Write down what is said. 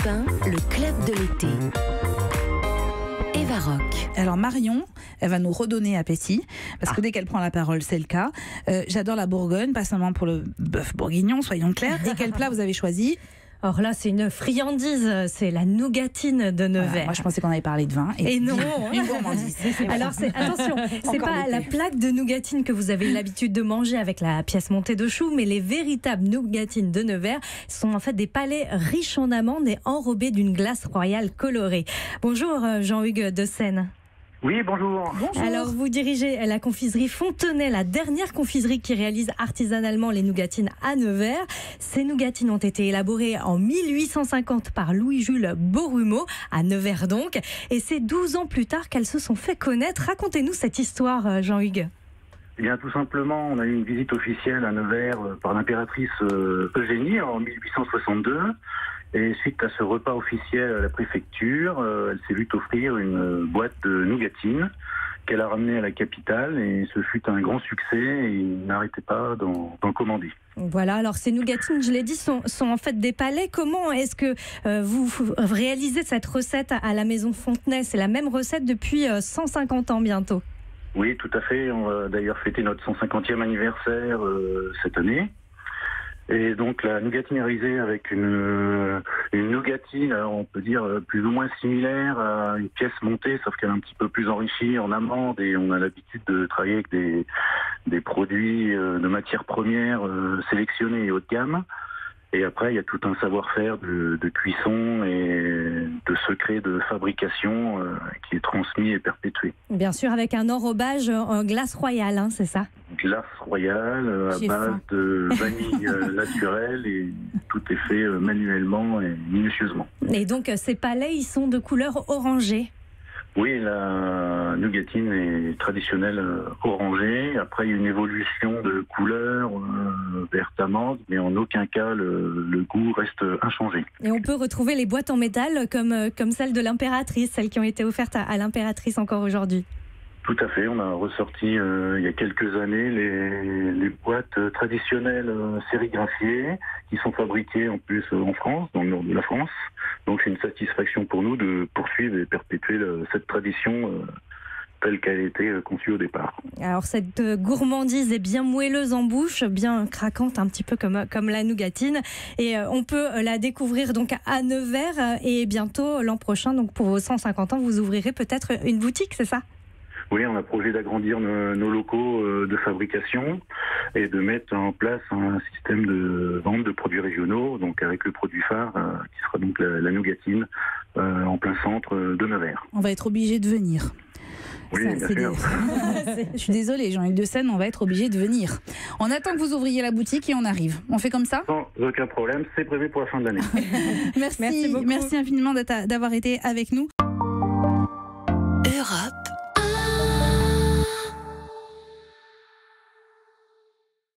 Europe 1, le club de l'été. Eva Rock. Alors Marion, elle va nous redonner appétit, parce que dès qu'elle prend la parole, c'est le cas. J'adore la Bourgogne, pas seulement pour le bœuf bourguignon, soyons clairs. Et quel plat vous avez choisi ? Alors là, c'est une friandise, c'est la nougatine de Nevers. Voilà, moi, je pensais qu'on avait parlé de vin. Et non. Une gourmandise. Alors, attention, c'est pas la plaque de nougatine que vous avez l'habitude de manger avec la pièce montée de choux, mais les véritables nougatines de Nevers sont en fait des palets riches en amandes et enrobés d'une glace royale colorée. Bonjour Jean-Hugues de Seine. Oui, bonjour. Alors, vous dirigez la confiserie Fontenay, la dernière confiserie qui réalise artisanalement les nougatines à Nevers. Ces nougatines ont été élaborées en 1850 par Louis-Jules Borumeau, à Nevers donc. Et c'est 12 ans plus tard qu'elles se sont fait connaître. Racontez-nous cette histoire, Jean-Hugues. Eh bien, tout simplement, on a eu une visite officielle à Nevers par l'impératrice Eugénie en 1862. Et suite à ce repas officiel à la préfecture, elle s'est vue offrir une boîte de nougatines qu'elle a ramenée à la capitale. Et ce fut un grand succès et il n'arrêtait pas d'en commander. Voilà, alors ces nougatines, je l'ai dit, sont en fait des palets. Comment est-ce que vous réalisez cette recette à la maison Fontenay ? C'est la même recette depuis 150 ans bientôt. Oui, tout à fait. On va d'ailleurs fêter notre 150e anniversaire cette année. Et donc la nougatine est réalisée avec une nougatine, on peut dire plus ou moins similaire à une pièce montée, sauf qu'elle est un petit peu plus enrichie en amandes et on a l'habitude de travailler avec des produits de matières premières sélectionnés et haut de gamme. Et après, il y a tout un savoir-faire de cuisson et de secret de fabrication qui est transmis et perpétué. Bien sûr, avec un enrobage en glace royale, hein, c'est ça ? Glace royale à base de vanille naturelle et tout est fait manuellement et minutieusement. Et donc, ces palets, ils sont de couleur orangée ? Oui, la nougatine est traditionnelle orangée. Après, il y a une évolution de couleur verte amande, mais en aucun cas, le goût reste inchangé. Et on peut retrouver les boîtes en métal comme celles de l'impératrice, celles qui ont été offertes à l'impératrice encore aujourd'hui. Tout à fait, on a ressorti il y a quelques années les boîtes traditionnelles sérigraphiées qui sont fabriquées en plus en France, dans le nord de la France. Donc c'est une satisfaction pour nous de poursuivre et perpétuer cette tradition telle qu'elle a été conçue au départ. Alors cette gourmandise est bien moelleuse en bouche, bien craquante, un petit peu comme la nougatine. Et on peut la découvrir donc à Nevers et bientôt l'an prochain, donc pour vos 150 ans, vous ouvrirez peut-être une boutique, c'est ça ? Oui, on a projet d'agrandir nos locaux de fabrication et de mettre en place un système de vente de produits régionaux, donc avec le produit phare qui sera donc la nougatine en plein centre de Nevers. On va être obligé de venir. Oui, bien sûr. Je suis désolée, Jean-Hugues de Seine, on va être obligé de venir. On attend que vous ouvriez la boutique et on arrive. On fait comme ça ? Sans aucun problème, c'est prévu pour la fin de l'année. Merci beaucoup. Merci infiniment d'avoir été avec nous. Europe